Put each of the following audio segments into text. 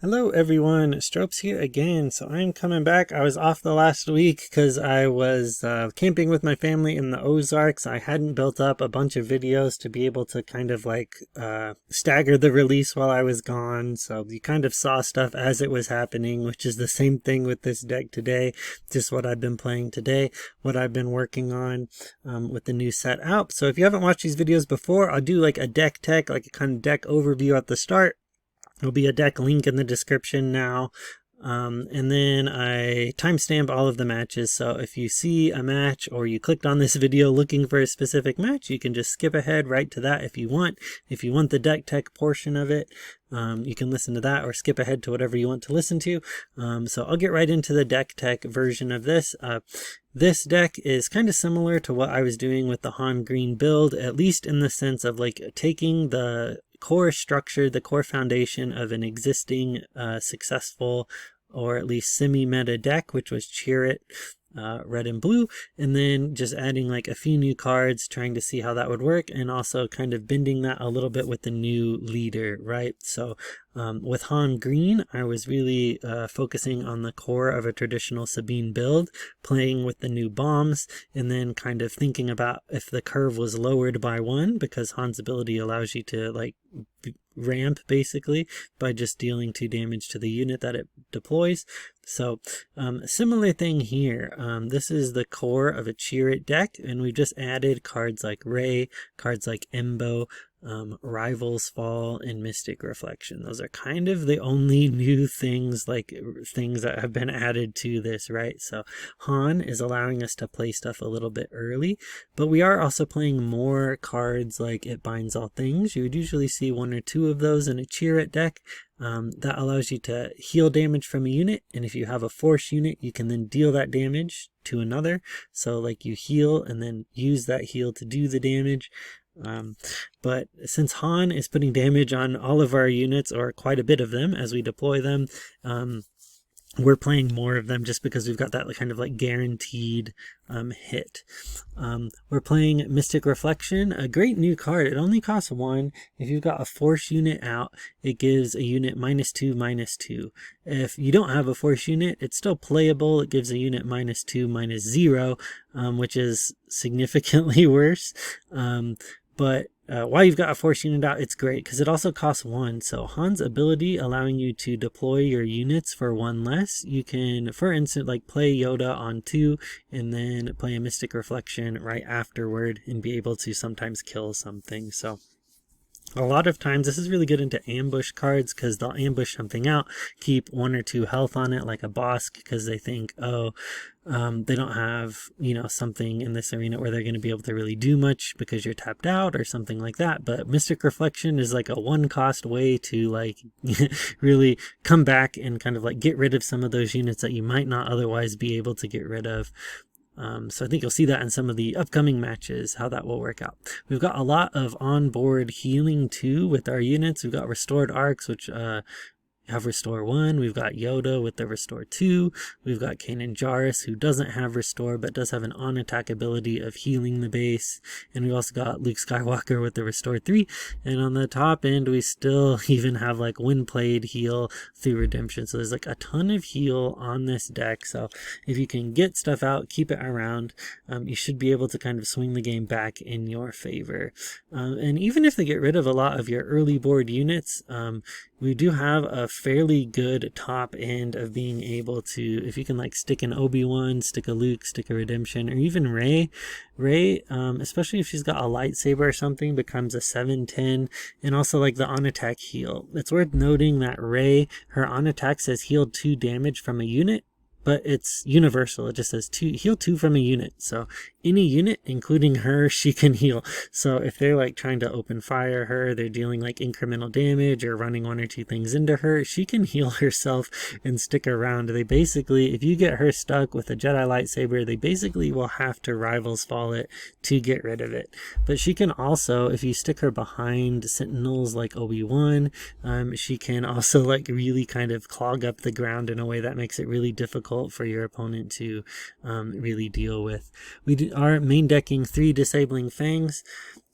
Hello everyone, Stropes here again. So I'm coming back. I was off the last week because I was camping with my family in the Ozarks. I hadn't built up a bunch of videos to be able to kind of like stagger the release while I was gone. So you kind of saw stuff as it was happening, which is the same thing with this deck today. Just what I've been playing today, what I've been working on with the new set out. So if you haven't watched these videos before, I'll do like a deck tech, like a kind of deck overview at the start. There'll be a deck link in the description now. And then I timestamp all of the matches. So if you see a match or you clicked on this video looking for a specific match, you can just skip ahead right to that if you want. If you want the deck tech portion of it, you can listen to that or skip ahead to whatever you want to listen to. So I'll get right into the deck tech version of this. This deck is kind of similar to what I was doing with the Han Green build, at least in the sense of like taking the core structure, the core foundation of an existing successful or at least semi-meta deck, which was Cheer It, red and blue, and then just adding like a few new cards, trying to see how that would work, and also kind of bending that a little bit with the new leader, right? So with Han Green, I was really focusing on the core of a traditional Sabine build, playing with the new bombs, and then kind of thinking about if the curve was lowered by one, because Han's ability allows you to like ramp basically by just dealing 2 damage to the unit that it deploys. So similar thing here. This is the core of a Cheer It deck, and we've just added cards like Rey, cards like Embo, Rivals Fall, and Mystic Reflection. Those are kind of the only new things, like things that have been added to this, right? So Han is allowing us to play stuff a little bit early, but we are also playing more cards like It Binds All Things. You would usually see 1 or 2 of those in a Cheer It deck. That allows you to heal damage from a unit, and if you have a force unit, you can then deal that damage to another. So like you heal and then use that heal to do the damage. But since Han is putting damage on all of our units, or quite a bit of them as we deploy them, we're playing more of them just because we've got that kind of like guaranteed hit. We're playing Mystic Reflection, a great new card. It only costs 1. If you've got a force unit out, it gives a unit -2/-2. If you don't have a force unit, it's still playable. It gives a unit -2/-0, which is significantly worse. But while you've got a force unit out, it's great because it also costs 1. So Han's ability allowing you to deploy your units for 1 less. You can, for instance, like play Yoda on 2 and then play a Mystic Reflection right afterward and be able to sometimes kill something. So a lot of times this is really good into ambush cards because they'll ambush something out, keep 1 or 2 health on it, like a boss, because they think, oh, they don't have, something in this arena where they're going to be able to really do much because you're tapped out or something like that. But Mystic Reflection is like a 1-cost way to like really come back and kind of like get rid of some of those units that you might not otherwise be able to get rid of. So I think you'll see that in some of the upcoming matches, how that will work out. We've got a lot of onboard healing too with our units. We've got Restored Arcs, which have Restore 1. We've got Yoda with the Restore 2. We've got Kanan Jarrus, who doesn't have Restore but does have an on-attack ability of healing the base. And we've also got Luke Skywalker with the Restore 3. And on the top end, we still even have like When Played heal through Redemption. So there's like a ton of heal on this deck. So if you can get stuff out, keep it around, you should be able to kind of swing the game back in your favor. And even if they get rid of a lot of your early board units, we do have a fairly good top end of being able to, if you can like stick an Obi-Wan, stick a Luke, stick a Redemption, or even Rey, especially if she's got a lightsaber or something, becomes a 7/10, and also like the on-attack heal. It's worth noting that Rey, her on-attack says heal 2 damage from a unit, but it's universal. It just says heal 2 from a unit. So any unit, including her, she can heal. So if they're like trying to open fire her, they're dealing like incremental damage or running 1 or 2 things into her, she can heal herself and stick around. They basically, if you get her stuck with a Jedi lightsaber, they basically will have to Rivals Fall it to get rid of it. But she can also, if you stick her behind Sentinels like Obi-Wan, she can also like really kind of clog up the ground in a way that makes it really difficult for your opponent to really deal with. We are main decking 3 Disabling Fangs.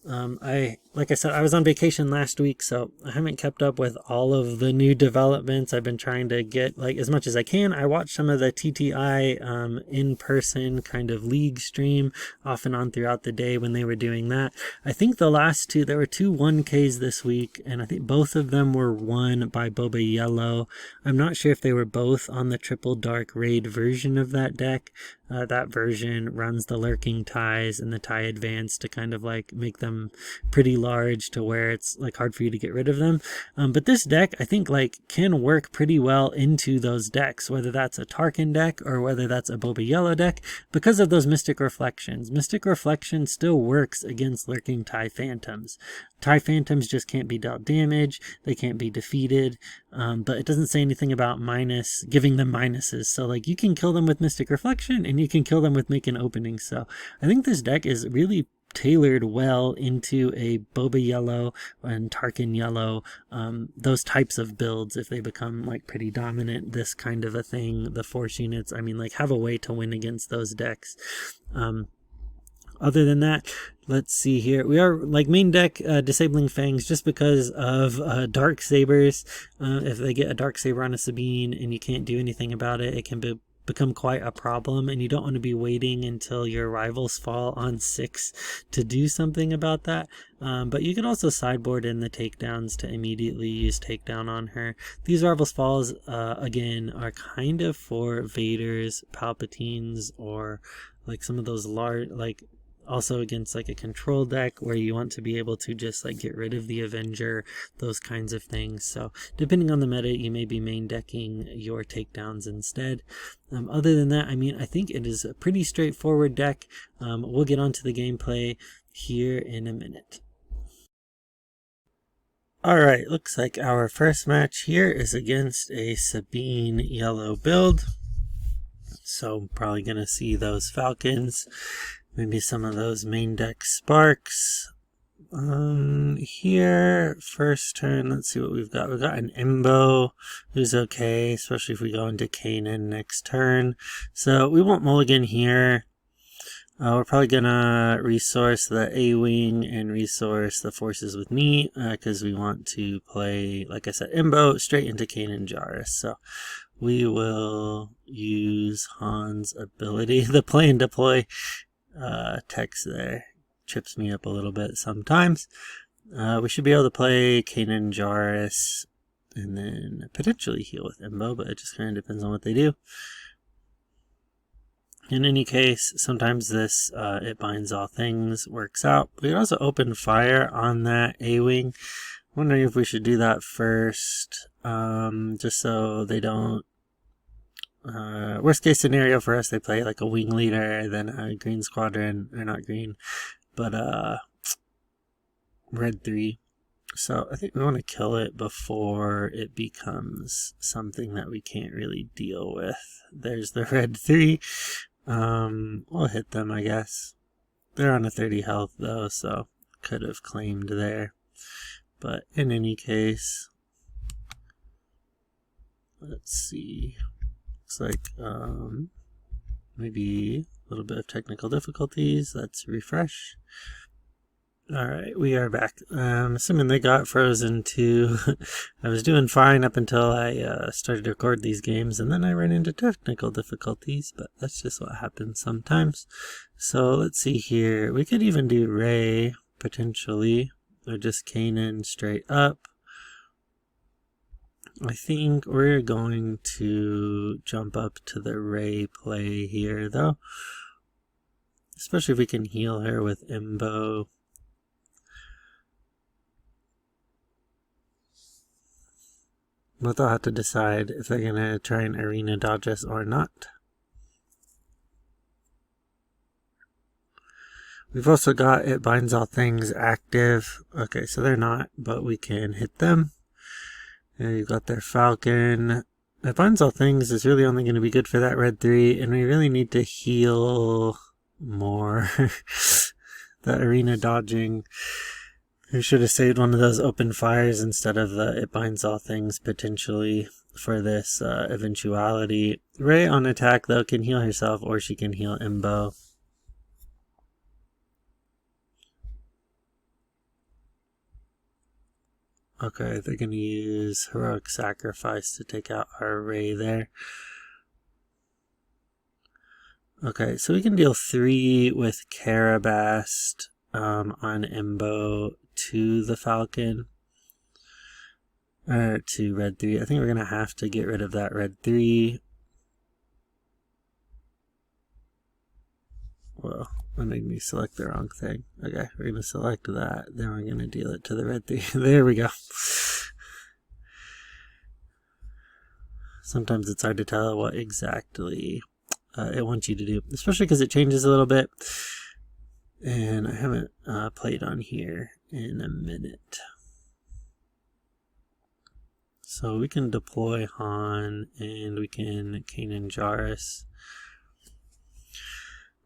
Like I said, I was on vacation last week, so I haven't kept up with all of the new developments. I've been trying to get like as much as I can. I watched some of the TTI in-person kind of league stream off and on throughout the day when they were doing that. I think the last two, there were two 1Ks this week, and I think both of them were won by Boba Yellow. I'm not sure if they were both on the Triple Dark Raid version of that deck. That version runs the Lurking Ties and the Tie Advance to kind of like make them pretty large to where it's like hard for you to get rid of them. But this deck, I think like can work pretty well into those decks, whether that's a Tarkin deck or whether that's a Boba Yellow deck, because of those Mystic Reflections. Mystic Reflection still works against Lurking Tie Phantoms. TIE Phantoms just can't be dealt damage, they can't be defeated, but it doesn't say anything about giving them minuses. So like you can kill them with Mystic Reflection and you can kill them with making openings. So I think this deck is really tailored well into a Boba Yellow and Tarkin Yellow, those types of builds. If they become like pretty dominant, this kind of a thing, the Force units, I mean, like have a way to win against those decks. Other than that, let's see here. We are like main deck disabling Fangs just because of Dark Sabers. If they get a Dark Saber on a Sabine and you can't do anything about it, it can become quite a problem, and you don't want to be waiting until your rivals fall on 6 to do something about that. But you can also sideboard in the takedowns to immediately use takedown on her. These rivals falls again are kind of for Vaders, Palpatines, or like some of those large, like also against like a control deck where you want to be able to just like get rid of the Avenger, those kinds of things. So depending on the meta, you may be main decking your takedowns instead. Other than that, I mean, I think it is a pretty straightforward deck. We'll get onto the gameplay here in a minute. Alright, looks like our first match here is against a Sabine Yellow build. So probably gonna see those Falcons, maybe some of those main deck Sparks. Here, first turn, let's see what we've got. We've got an Embo, who's okay, especially if we go into Kanan next turn. So we won't mulligan here. We're probably gonna resource the A-Wing and resource the Forces with me, because we want to play, like I said, Embo straight into Kanan Jarrus. So we will use Han's ability. The play and deploy text there trips me up a little bit sometimes. We should be able to play Kanan Jarrus and then potentially heal with Embo, but it just kind of depends on what they do. In any case, sometimes this it binds all things works out. We could also open fire on that A-Wing. Wondering if we should do that first, just so they don't. Worst case scenario for us, they play like a wing leader, then a green squadron, or not green, but red 3. So I think we want to kill it before it becomes something that we can't really deal with. There's the red 3. We'll hit them, I guess. They're on a 30 health though, so could have claimed there. But in any case, let's see. Looks like maybe a little bit of technical difficulties. Let's refresh. Alright, we are back. Assuming they got frozen too. I was doing fine up until I started to record these games, and then I ran into technical difficulties, but that's just what happens sometimes. So let's see here. We could even do Rey, potentially, or just Kanan straight up. I think we're going to jump up to the Rey play here, though. Especially if we can heal her with Embo. But they'll have to decide if they're going to try and arena dodge us or not. We've also got It Binds All Things active. Okay, so they're not, but we can hit them. And you've got their Falcon. It Binds All Things is really only going to be good for that red 3, and we really need to heal more. The arena dodging. We should have saved one of those open fires instead of the It Binds All Things potentially for this eventuality. Rey on attack though can heal herself, or she can heal Embo. Okay, they're going to use Heroic Sacrifice to take out our Ray there. Okay, so we can deal 3 with Karabast on Embo to the Falcon. Or to Red 3. I think we're going to have to get rid of that Red 3. Well, that made me select the wrong thing. Okay, we're going to select that. Then we're going to deal it to the Red 3. There we go. Sometimes it's hard to tell what exactly it wants you to do, especially because it changes a little bit. And I haven't played on here in a minute. So we can deploy Han and we can Kanan Jarrus.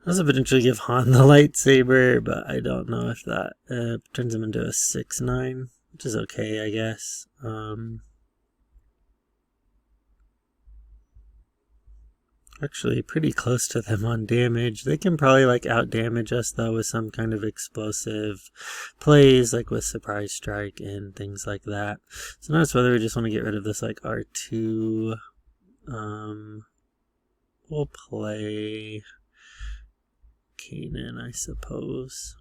I was potentially give Han the lightsaber, but I don't know if that turns him into a 6/9, which is okay, I guess. Actually pretty close to them on damage. They can probably like out damage us though with some kind of explosive plays, like with surprise strike and things like that. So now it's whether we just want to get rid of this like R2. We'll play Kanan, I suppose,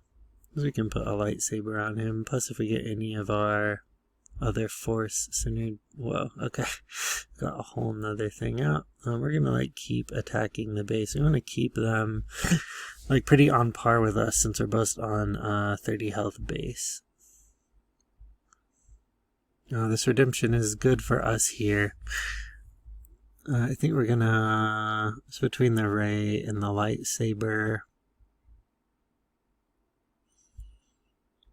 because we can put a lightsaber on him. Plus if we get any of our other force centered, whoa, okay, got a whole nother thing out. We're gonna like keep attacking the base. We want to keep them like pretty on par with us since we're both on 30 health base. This redemption is good for us here. I think we're gonna, it's between the Ray and the lightsaber.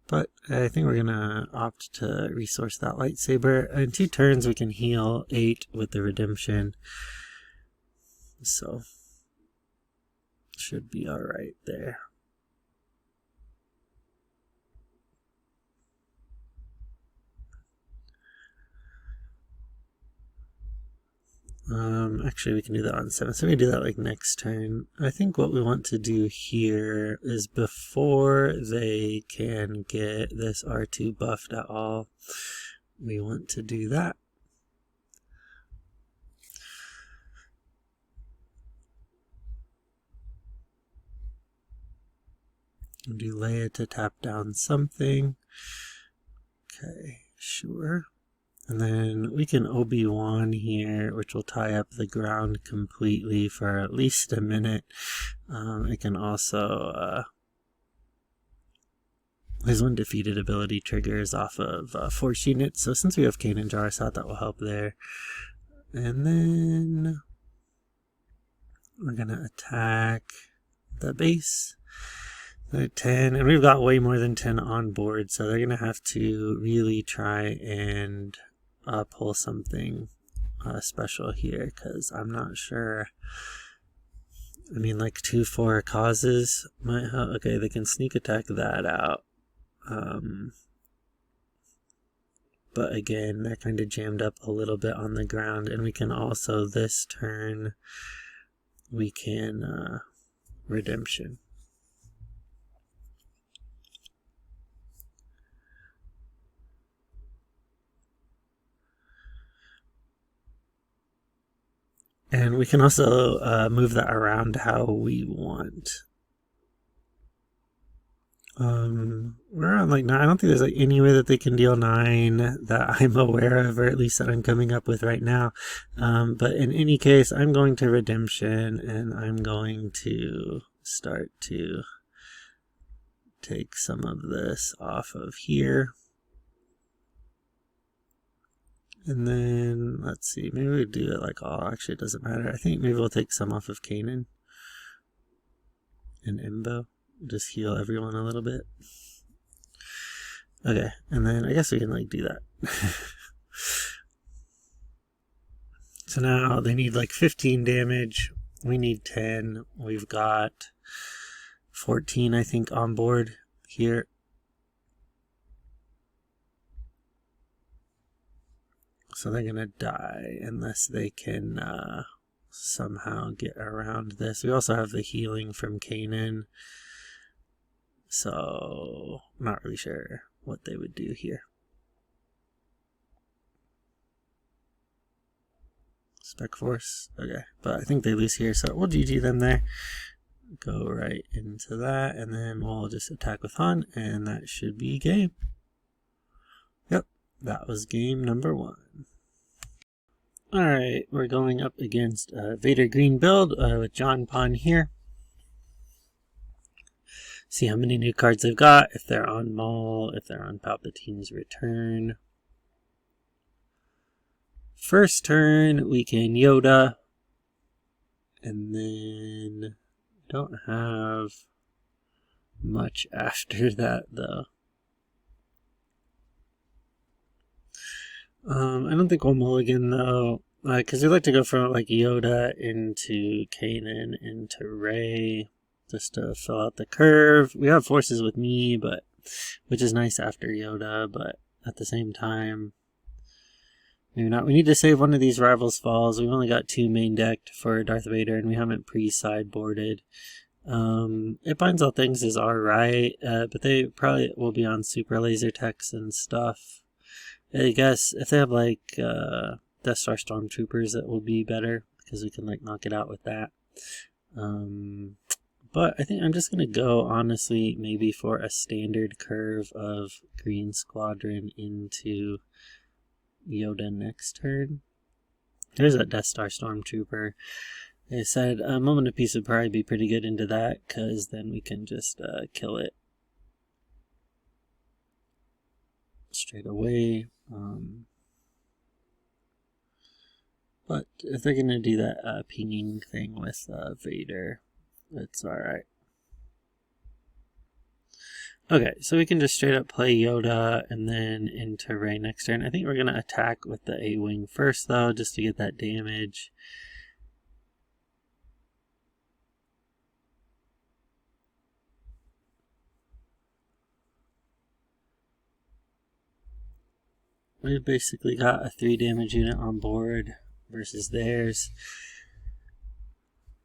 But I think we're going to opt to resource that lightsaber. In 2 turns, we can heal 8 with the redemption. So, should be alright there. Actually, we can do that on 7. So we can do that like next turn. I think what we want to do here is before they can get this R2 buffed at all, we want to do that. And do Leia to tap down something. Okay, sure. And then we can Obi-Wan here, which will tie up the ground completely for at least a minute. It can also, his one defeated ability triggers off of force units. So since we have Kanan Jarrus out, that will help there. And then we're going to attack the base. They're 10, and we've got way more than 10 on board, so they're going to have to really try and pull something special here, because I'm not sure. I mean, like 2/4 causes might help. Okay, they can sneak attack that out. But again, they're kind of jammed up a little bit on the ground, and we can also, this turn, we can redemption. And we can also move that around how we want. We're on like 9. I don't think there's like any way that they can deal 9 that I'm aware of, or at least that I'm coming up with right now. But in any case, I'm going to redemption, and I'm going to start to take some of this off of here. And then, let's see, maybe we do it like all. Actually, it doesn't matter. I think maybe we'll take some off of Kanan and Embo. Just heal everyone a little bit. Okay, and then I guess we can like do that. So now they need like 15 damage. We need 10. We've got 14, I think, on board here. So they're going to die unless they can somehow get around this. We also have the healing from Kanan. So, not really sure what they would do here. Spec Force. Okay, but I think they lose here, so we'll GG them there. Go right into that, and then we'll just attack with Han, and that should be game. Yep, that was game number 1. Alright, we're going up against Vader Green build with John Pon here. See how many new cards they've got, if they're on Maul, if they're on Palpatine's Return. First turn, we can Yoda, and then don't have much after that though. I don't think we'll mulligan though, because we like to go from like Yoda into Kanan into Rey, just to fill out the curve. We have forces with me, but which is nice after Yoda, but at the same time, maybe not. We need to save one of these Rivals Falls. We've only got 2 main decked for Darth Vader, and we haven't pre-sideboarded. It Binds All Things is alright, but they probably will be on Super Laser Techs and stuff. I guess if they have like Death Star Stormtroopers, it will be better because we can like knock it out with that. But I think I'm just gonna go honestly maybe for a standard curve of Green Squadron into Yoda next turn. There's that Death Star Stormtrooper. I said a Moment of Peace would probably be pretty good into that because then we can just kill it straight away. But if they're gonna do that pinging thing with Vader, that's alright. Okay, so we can just straight up play Yoda and then into Rey next turn. I think we're gonna attack with the A-Wing first though, just to get that damage. We've basically got a 3 damage unit on board versus theirs.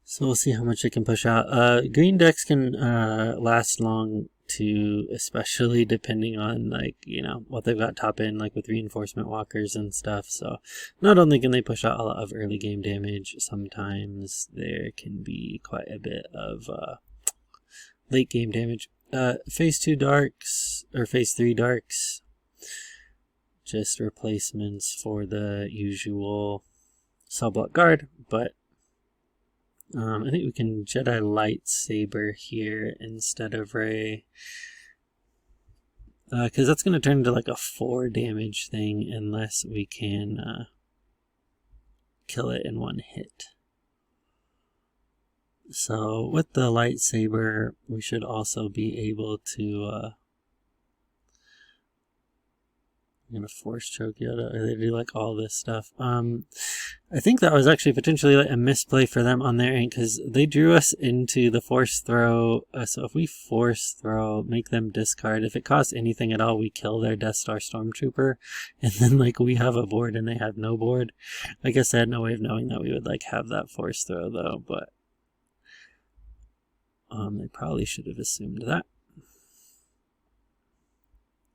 So we'll see how much it can push out. Green decks can last long too, especially depending on like, you know, what they've got top in, like with reinforcement walkers and stuff. So not only can they push out a lot of early game damage, sometimes there can be quite a bit of late game damage. Phase 2 darks, or phase 3 darks, just replacements for the usual Cellblock Guard, but I think we can Jedi Lightsaber here instead of Rey, because that's going to turn into like a 4 damage thing unless we can kill it in 1 hit. So with the lightsaber, we should also be able to I'm gonna force choke Yoda, or they do like all this stuff. I think that was actually potentially like a misplay for them on their end, because they drew us into the force throw. So if we force throw, make them discard, if it costs anything at all, we kill their Death Star Stormtrooper, and then like we have a board and they have no board. I guess I had no way of knowing that we would like have that force throw though, but they probably should have assumed that.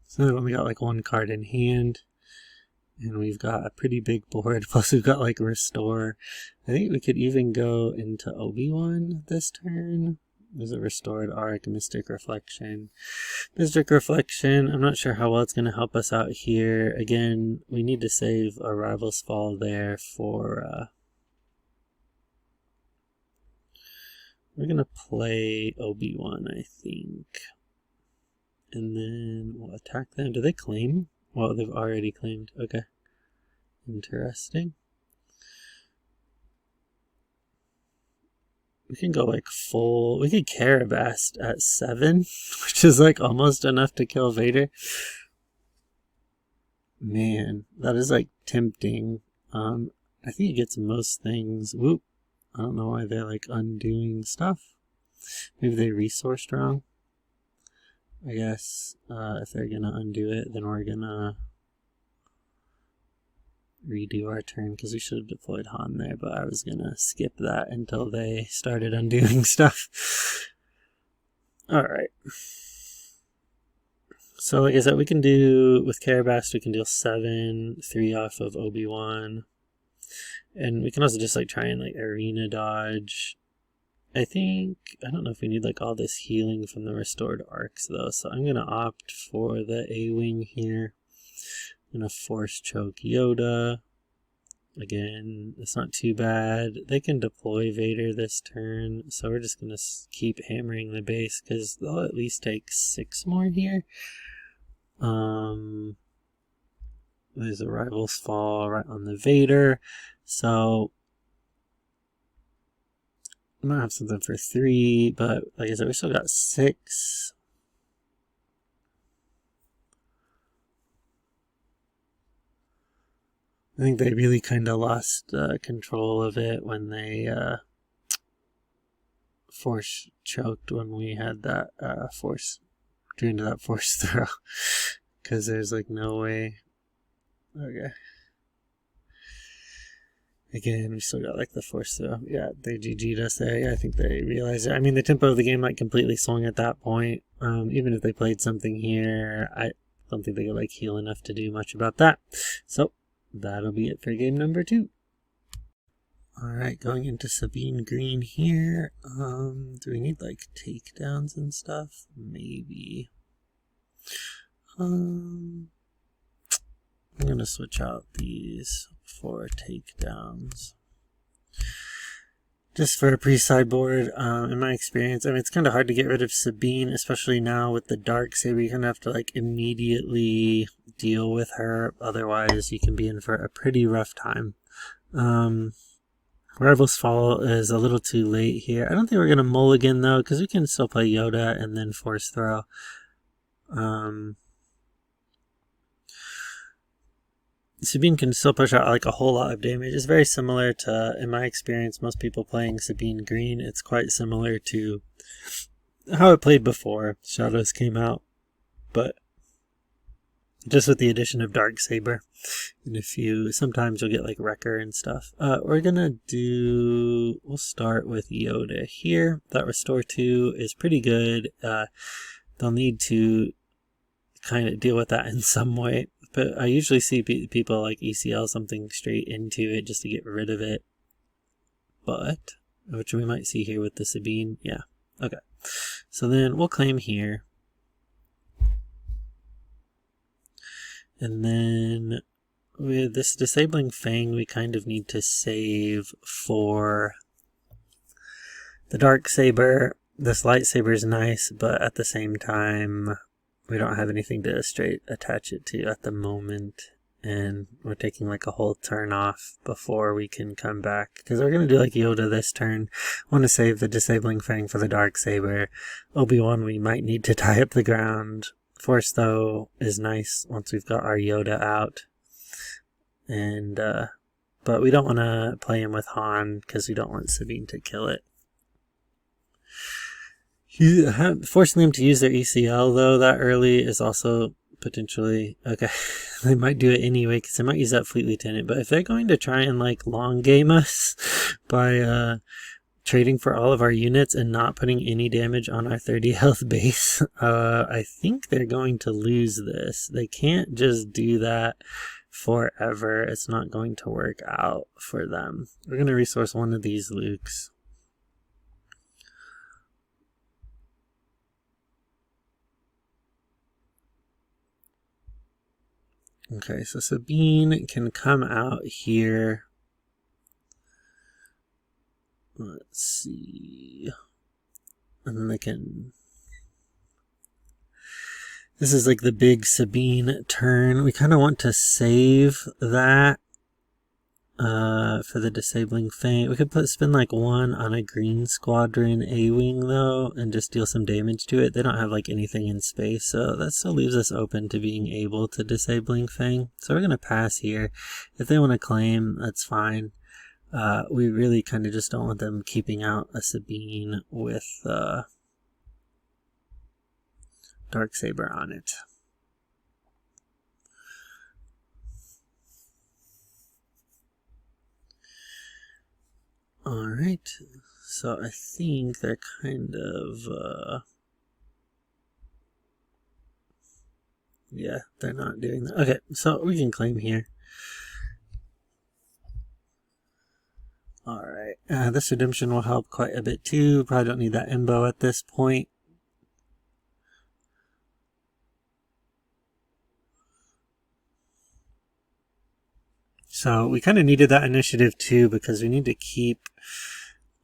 So then we got like 1 card in hand, and we've got a pretty big board, plus we've got like Restore. I think we could even go into Obi-Wan this turn. There's a Restored Arc, Mystic Reflection. Mystic Reflection, I'm not sure how well it's going to help us out here. Again, we need to save a Rival's Fall there for... we're going to play Obi-Wan, I think. And then we'll attack them. Do they claim? Well, they've already claimed. Okay. Interesting. We can go like full... we could Karabast at 7, which is like almost enough to kill Vader. Man, that is like tempting. I think it gets most things. Whoop. I don't know why they're like undoing stuff. Maybe they resourced wrong. I guess if they're gonna undo it, then we're gonna redo our turn, because we should have deployed Han there, but I was gonna skip that until they started undoing stuff. Alright. So like I said, we can do, with Karabast, we can deal 7, 3 off of Obi-Wan. And we can also just like try and like arena dodge. I don't know if we need like all this healing from the restored arcs though, so I'm gonna opt for the A-Wing here. I'm gonna force choke Yoda. Again, it's not too bad. They can deploy Vader this turn, so we're just gonna keep hammering the base because they'll at least take 6 more here. There's a Rivals Fall right on the Vader, so I might have something for 3, but like I said, we still got 6. I think they really kind of lost control of it when they force choked when we had that doing that force throw, because there's like no way. Okay. Again, we still got like the force throw. Yeah, they GG'd us there. Yeah, I think they realized it. I mean, the tempo of the game like completely swung at that point. Even if they played something here, I don't think they could like heal enough to do much about that. So that'll be it for game number 2. Alright, going into Sabine Green here. Do we need like takedowns and stuff? Maybe. I'm gonna switch out these for takedowns. Just for a pre-sideboard, in my experience, I mean, it's kind of hard to get rid of Sabine, especially now with the Darksaber. You kind of have to like immediately deal with her, otherwise you can be in for a pretty rough time. Rivals Fall is a little too late here. I don't think we're going to mulligan though, because we can still play Yoda and then force throw. Sabine can still push out like a whole lot of damage. It's very similar to, in my experience, most people playing Sabine Green. It's quite similar to how it played before Shadows came out, but just with the addition of Darksaber. And sometimes you'll get like Wrecker and stuff. We'll start with Yoda here. That Restore 2 is pretty good. They'll need to kind of deal with that in some way. But I usually see people like ECL something straight into it just to get rid of it. But, which we might see here with the Sabine. Yeah, okay. So then we'll claim here. And then with this Disabling Fang, we kind of need to save for the Darksaber. This Lightsaber is nice, but at the same time, we don't have anything to straight attach it to at the moment, and we're taking like a whole turn off before we can come back, because we're going to do like Yoda this turn. Want to save the Disabling Fang for the Darksaber. Obi-Wan we might need to tie up the ground. Force though is nice once we've got our Yoda out, and but we don't want to play him with Han because we don't want Sabine to kill it. Forcing them to use their ECL though that early is also potentially okay. They might do it anyway because they might use that Fleet Lieutenant. But if they're going to try and like long game us by trading for all of our units and not putting any damage on our 30 health base, I think they're going to lose this. They can't just do that forever. It's not going to work out for them. We're going to resource one of these Lukes. Okay, so Sabine can come out here. Let's see. And then they can... This is like the big Sabine turn. We kind of want to save that for the Disabling Fang. We could spend like 1 on a Green Squadron A-Wing though, and just deal some damage to it. They don't have like anything in space, so that still leaves us open to being able to Disabling Fang. So we're going to pass here. If they want to claim, that's fine. We really kind of just don't want them keeping out a Sabine with Darksaber on it. Alright, so I think they're kind of, yeah, they're not doing that. Okay, so we can claim here. Alright, this redemption will help quite a bit too. Probably don't need that imbo at this point. So we kind of needed that initiative too, because we need to keep,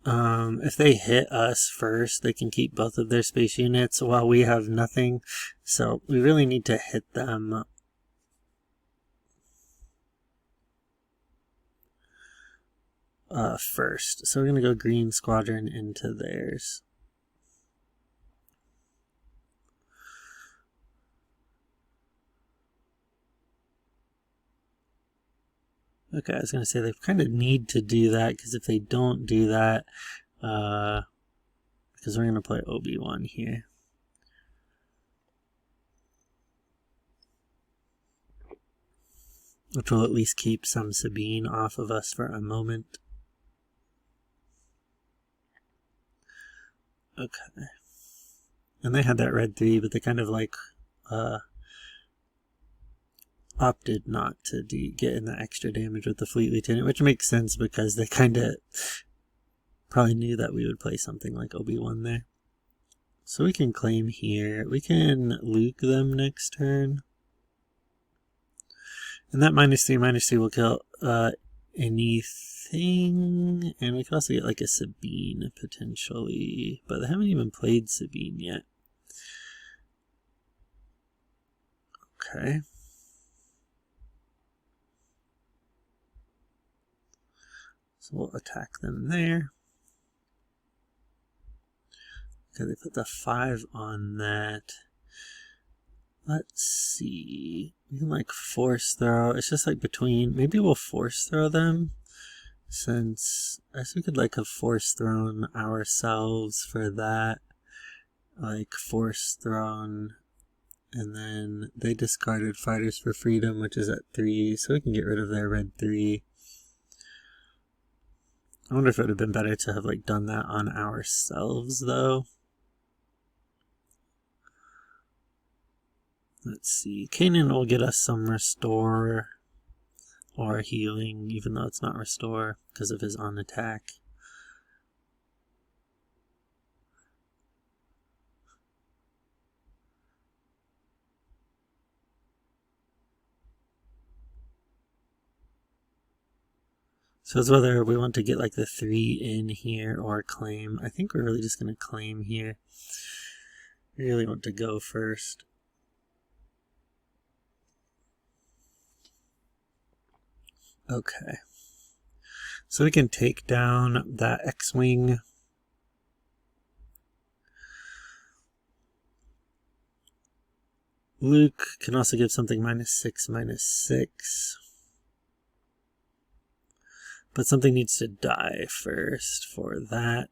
if they hit us first, they can keep both of their space units while we have nothing. So we really need to hit them first. So we're going to go green squadron into theirs. Okay, I was going to say they kind of need to do that, because if they don't do that, because we're going to play Obi-Wan here. Which will at least keep some Sabine off of us for a moment. Okay. And they had that red 3, but they kind of like opted not to get in the extra damage with the Fleet Lieutenant, which makes sense because they kind of probably knew that we would play something like Obi-Wan there. So we can claim here. We can Luke them next turn. And that -3/-3 will kill anything. And we can also get like a Sabine potentially. But they haven't even played Sabine yet. Okay. So we'll attack them there. Okay, they put the 5 on that. Let's see. We can like force throw. It's just like between. Maybe we'll force throw them. Since I guess we could like have force thrown ourselves for that. Like force thrown. And then they discarded Fighters for Freedom, which is at 3. So we can get rid of their red 3. I wonder if it would have been better to have like done that on ourselves though. Let's see. Kanan will get us some restore or healing, even though it's not restore because of his on attack. So it's whether we want to get like the 3 in here or claim. I think we're really just going to claim here. We really want to go first. Okay. So we can take down that X-Wing. Luke can also give something -6/-6. But something needs to die first for that.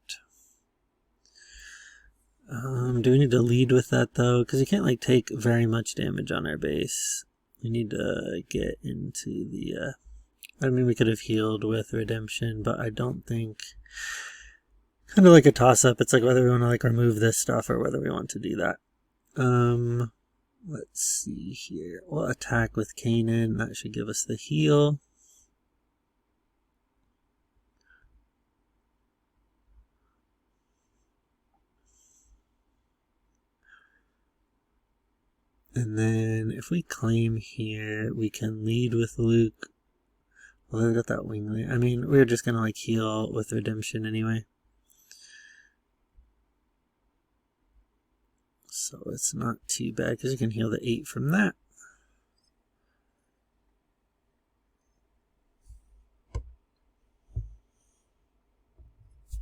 Do we need to lead with that though? Because we can't like take very much damage on our base. We need to get into the... I mean, we could have healed with Redemption, but I don't think... Kind of like a toss-up. It's like whether we want to like remove this stuff or whether we want to do that. Let's see here. We'll attack with Kanan. That should give us the heal. And then if we claim here, we can lead with Luke. Well, they've got that winglet. I mean, we're just going to like heal with Redemption anyway. So it's not too bad because you can heal the 8 from that.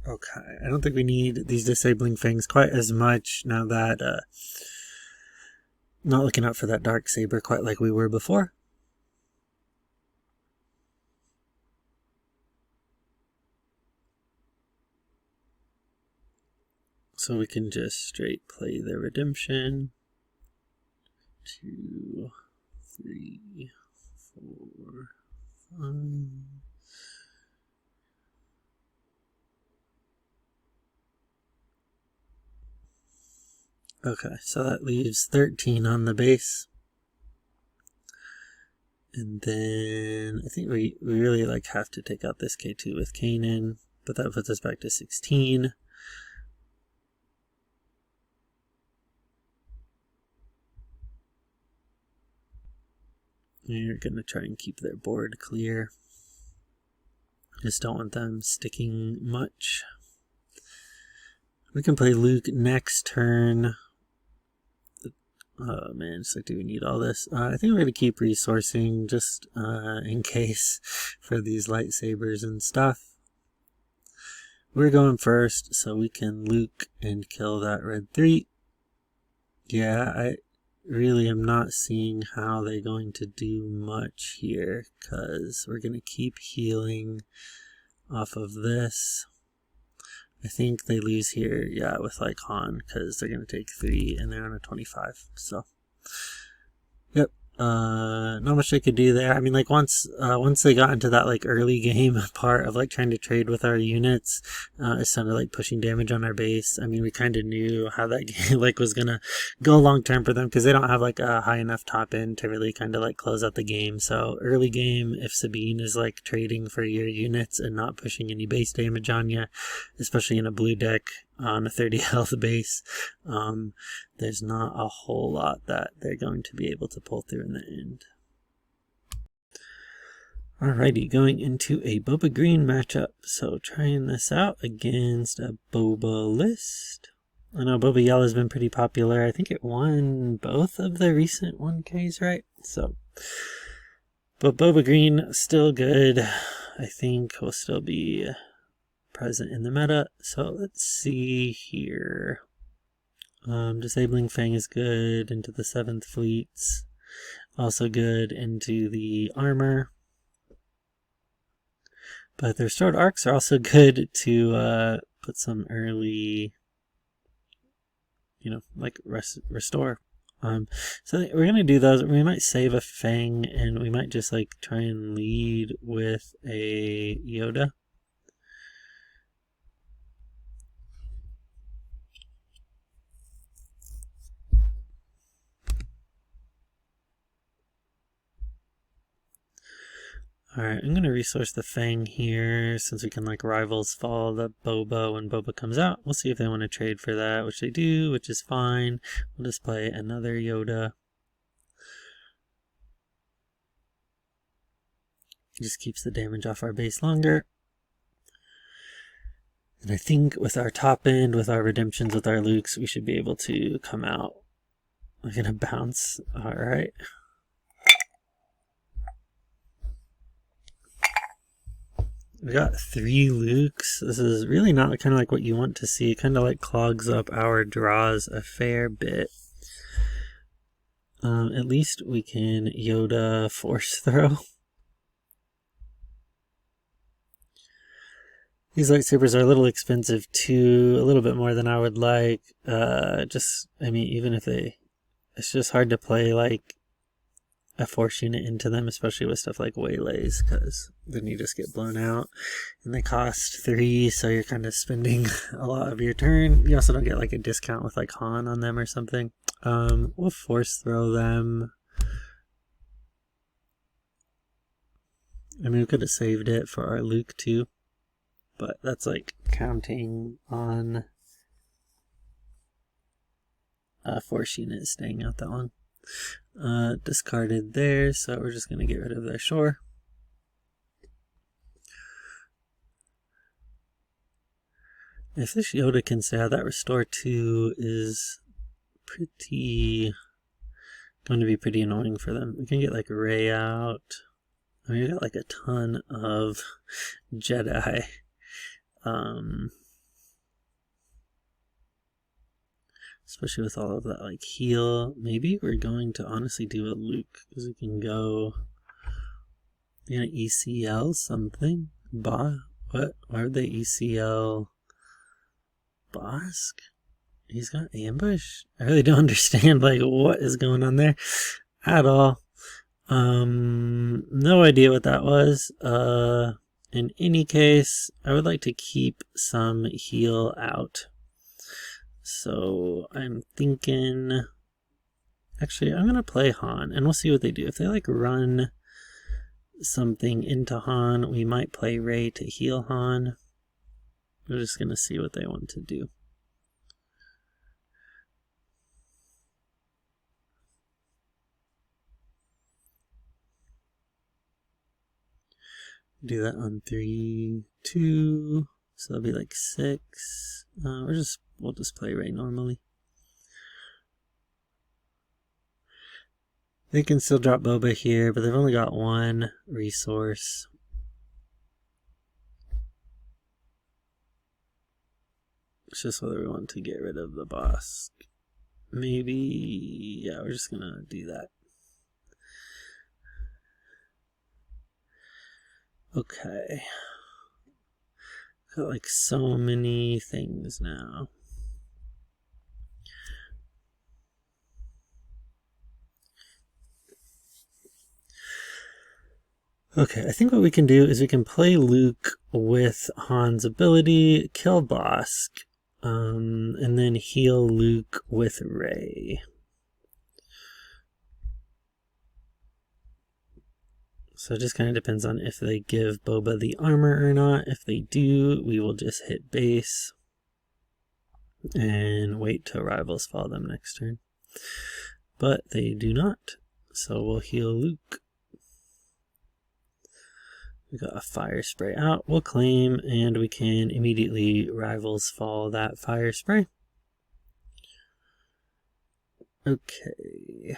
Okay, I don't think we need these disabling things quite as much now that not looking out for that dark saber quite like we were before. So we can just straight play the Redemption. 2, 3, 4, 5. Okay, so that leaves 13 on the base. And then I think we really like have to take out this K2 with Kanan, but that puts us back to 16. You're going to try and keep their board clear. Just don't want them sticking much. We can play Luke next turn. Oh man, it's like, do we need all this? I think we're going to keep resourcing just in case for these lightsabers and stuff. We're going first, so we can Luke and kill that red 3. Yeah, I really am not seeing how they're going to do much here, because we're going to keep healing off of this. I think they lose here, yeah, with like Han, because they're going to take 3 and they're on a 25. So, yep, not much they could do there. I mean, like once they got into that like early game part of like trying to trade with our units, it sounded like pushing damage on our base. I mean, we kind of knew how that game like was gonna go long term for them, because they don't have like a high enough top end to really kind of like close out the game. So early game, if Sabine is like trading for your units and not pushing any base damage on you, especially in a blue deck on a 30 health base, there's not a whole lot that they're going to be able to pull through in the end. Alrighty, going into a Boba Green matchup. So trying this out against a Boba list. I know Boba Yellow has been pretty popular. I think it won both of the recent 1Ks, right? So, but Boba Green, still good. I think will still be present in the meta. So let's see here. Disabling Fang is good into the 7th fleets. Also good into the armor. But their stored arcs are also good to put some early, you know, like restore. So we're going to do those. We might save a Fang, and we might just like try and lead with a Yoda. Alright, I'm going to resource the Fang here, since we can like rivals follow the Boba when Boba comes out. We'll see if they want to trade for that, which they do, which is fine. We'll just play another Yoda. Just keeps the damage off our base longer. And I think with our top end, with our redemptions, with our Lukes, we should be able to come out. We're going to bounce. Alright. We got 3 Lukes. This is really not kind of like what you want to see. It kind of like clogs up our draws a fair bit. At least we can Yoda force throw. These lightsabers are a little expensive too, a little bit more than I would like. I mean, even if it's just hard to play like a force unit into them, especially with stuff like waylays, because then you just get blown out, and they cost 3, so you're kind of spending a lot of your turn. You also don't get like a discount with like Han on them or something. We'll force throw them. I mean, we could have saved it for our Luke too, but that's like counting on a force unit staying out that long. Discarded there, so we're just going to get rid of their shore. If this Yoda can stay out, that restore 2 is going to be pretty annoying for them. We can get like Rey out. I mean, we got like a ton of Jedi. Especially with all of that like heal. Maybe we're going to honestly do a Luke, because we can go, you know, ECL something. What? Why would they ECL Bosk? He's got ambush? I really don't understand like what is going on there at all. No idea what that was. In any case, I would like to keep some heal out. So I'm thinking, actually I'm going to play Han and we'll see what they do. If they like run something into Han. We might play Rey to heal Han. We're just going to see what they want to do. Do that on 3, 2, so that'll be like 6. We'll just play Rey normally. They can still drop Boba here, but they've only got 1 resource. It's just whether we want to get rid of the boss. Maybe, yeah, we're just gonna do that. Okay. Got like so many things now. Okay, I think what we can do is we can play Luke with Han's ability, kill Bosk, and then heal Luke with Rey. So it just kind of depends on if they give Boba the armor or not. If they do, we will just hit base and wait till rivals fall them next turn. But they do not, so we'll heal Luke. We got a fire spray out, we'll claim, and we can immediately rivals fall that fire spray. Okay.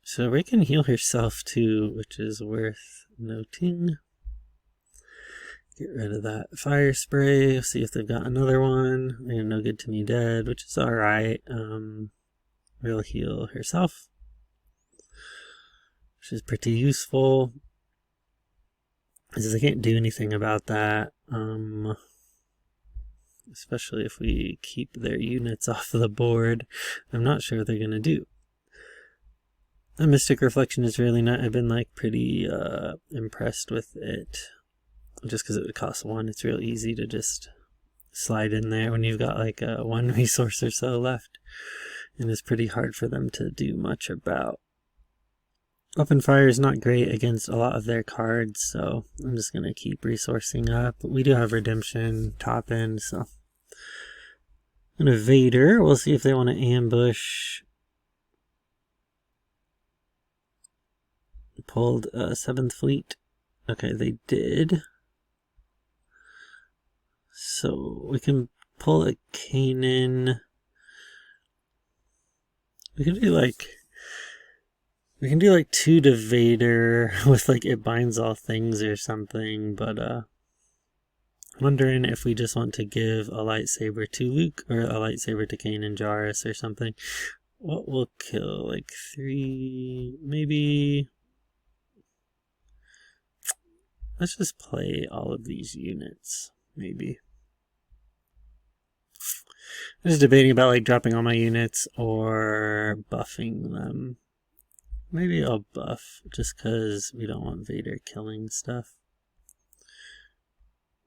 So Rey can heal herself too, which is worth noting. Get rid of that fire spray. See if they've got another one. They're no good to me dead, which is alright. We'll heal herself, which is pretty useful. Because I can't do anything about that. Especially if we keep their units off the board. I'm not sure what they're going to do. A Mystic Reflection is really not. I've been like pretty impressed with it. Just because it would cost 1, it's real easy to just slide in there when you've got like 1 resource or so left. And it's pretty hard for them to do much about. Open Fire is not great against a lot of their cards, so I'm just going to keep resourcing up. We do have Redemption top end, so. And a Vader, we'll see if they want to ambush. Pulled 7th Fleet. Okay, they did. So we can pull a Kanan. We can do like 2 to Vader with like it binds all things or something, but wondering if we just want to give a lightsaber to Luke or a lightsaber to Kanan Jarrus or something. What will kill like 3 maybe. Let's just play all of these units, maybe. I'm just debating about like dropping all my units or buffing them. Maybe I'll buff just because we don't want Vader killing stuff.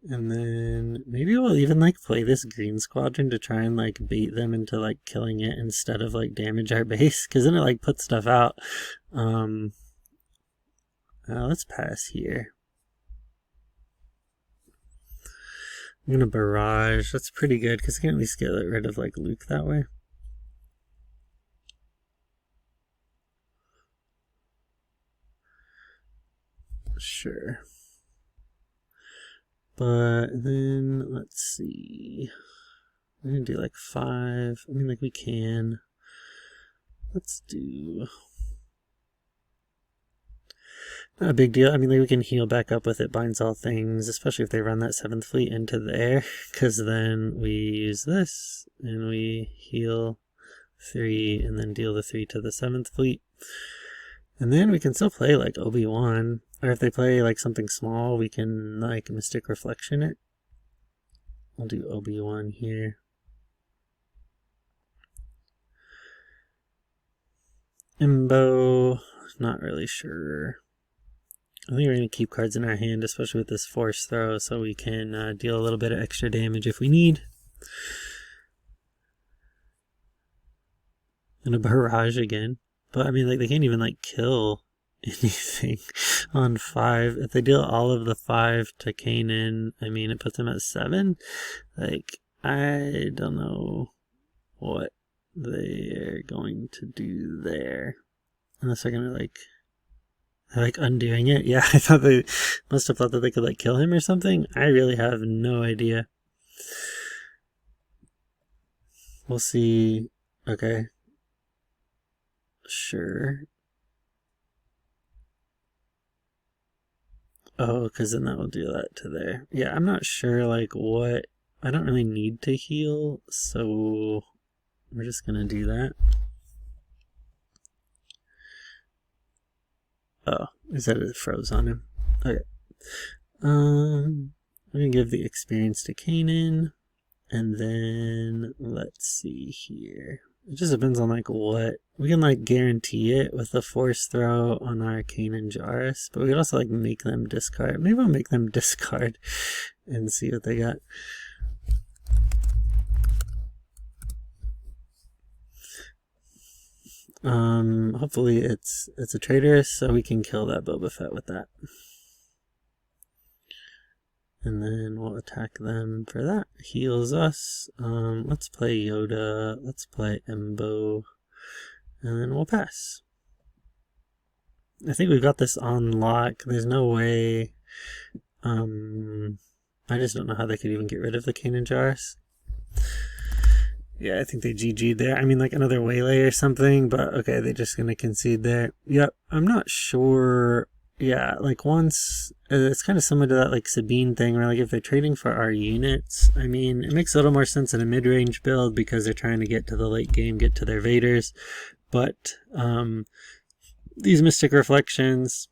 And then maybe we'll even like play this green squadron to try and like bait them into like killing it instead of like damage our base, because then it like puts stuff out. Let's pass here. I'm gonna barrage. That's pretty good because I can at least get rid of like Luke that way. Sure. But then let's see. We're gonna do like 5. I mean, like we can. Let's do. Not a big deal. I mean, like we can heal back up with it, binds all things, especially if they run that 7th Fleet into there, because then we use this and we heal 3 and then deal the 3 to the 7th Fleet. And then we can still play like Obi-Wan, or if they play like something small, we can like Mystic Reflection it. I'll do Obi-Wan here. Imbo, not really sure. I think we're going to keep cards in our hand, especially with this Force Throw, so we can deal a little bit of extra damage if we need. And a barrage again. But I mean, like, they can't even, like, kill anything on 5. If they deal all of the 5 to Kanan, I mean, it puts them at 7. Like, I don't know what they're going to do there. Unless they're gonna, like, they're, like, undoing it. Yeah, I thought they must have thought that they could, like, kill him or something. I really have no idea. We'll see. Okay. Sure. Oh, because then that will do that to there. Yeah, I'm not sure, like, what... I don't really need to heal, so we're just gonna do that. Oh, is that it froze on him? Okay. I'm gonna give the experience to Kanan, and then let's see here. It just depends on, like, what we can, like, guarantee it with the force throw on our Kanan Jarrus, but we could also, like, make them discard. Maybe I'll make them discard and see what they got. Hopefully it's a traitorous, so we can kill that Boba Fett with that. And then we'll attack them for that. Heals us. Let's play Yoda. Let's play Embo. And then we'll pass. I think we've got this on lock. There's no way. I just don't know how they could even get rid of the Kanan Jarrus. Yeah, I think they GG'd there. I mean, like, another waylay or something, but okay, they're just gonna concede there. Yep, I'm not sure. Yeah, like, once, it's kind of similar to that, like, Sabine thing, where, like, if they're trading for our units, I mean, it makes a little more sense in a mid-range build because they're trying to get to the late game, get to their Vaders, but, these Mystic Reflections,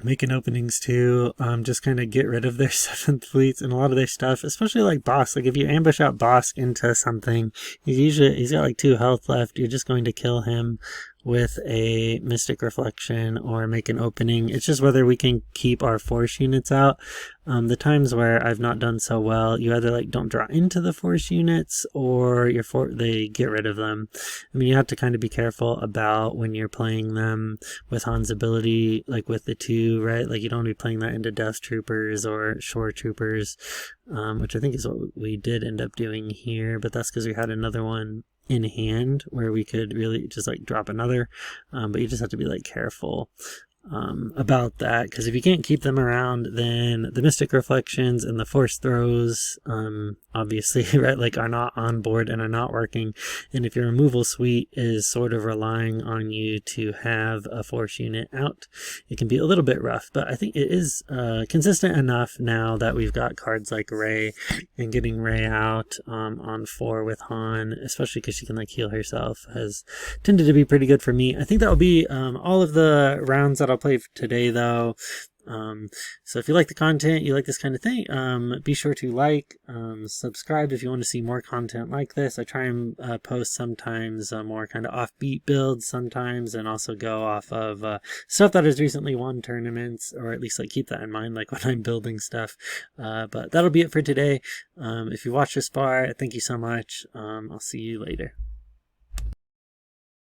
making openings too, just kind of get rid of their 7th fleets and a lot of their stuff, especially like Bosk. Like, if you ambush out Bosk into something, he's got like 2 health left, you're just going to kill him with a Mystic Reflection or make an opening. It's just whether we can keep our force units out. The times where I've not done so well, you either, like, don't draw into the force units or they get rid of them. I mean, you have to kind of be careful about when you're playing them with Han's ability, like with the 2, right? Like, you don't want to be playing that into Death Troopers or Shore Troopers, which I think is what we did end up doing here, but that's because we had another one in hand where we could really just, like, drop another, but you just have to be, like, careful about that, because if you can't keep them around, then the Mystic Reflections and the Force Throws, obviously, right, like, are not on board and are not working. And if your removal suite is sort of relying on you to have a Force unit out, it can be a little bit rough. But I think it is consistent enough now that we've got cards like Rey, and getting Rey out on 4 with Han, especially because she can, like, heal herself, has tended to be pretty good for me. I think that will be all of the rounds that I'll play today, though. So if you like the content, you like this kind of thing, be sure to like, subscribe if you want to see more content like this. I try and post sometimes more kind of offbeat builds sometimes, and also go off of stuff that has recently won tournaments, or at least, like, keep that in mind, like, when I'm building stuff. But that'll be it for today. If you watched this far, thank you so much. I'll see you later.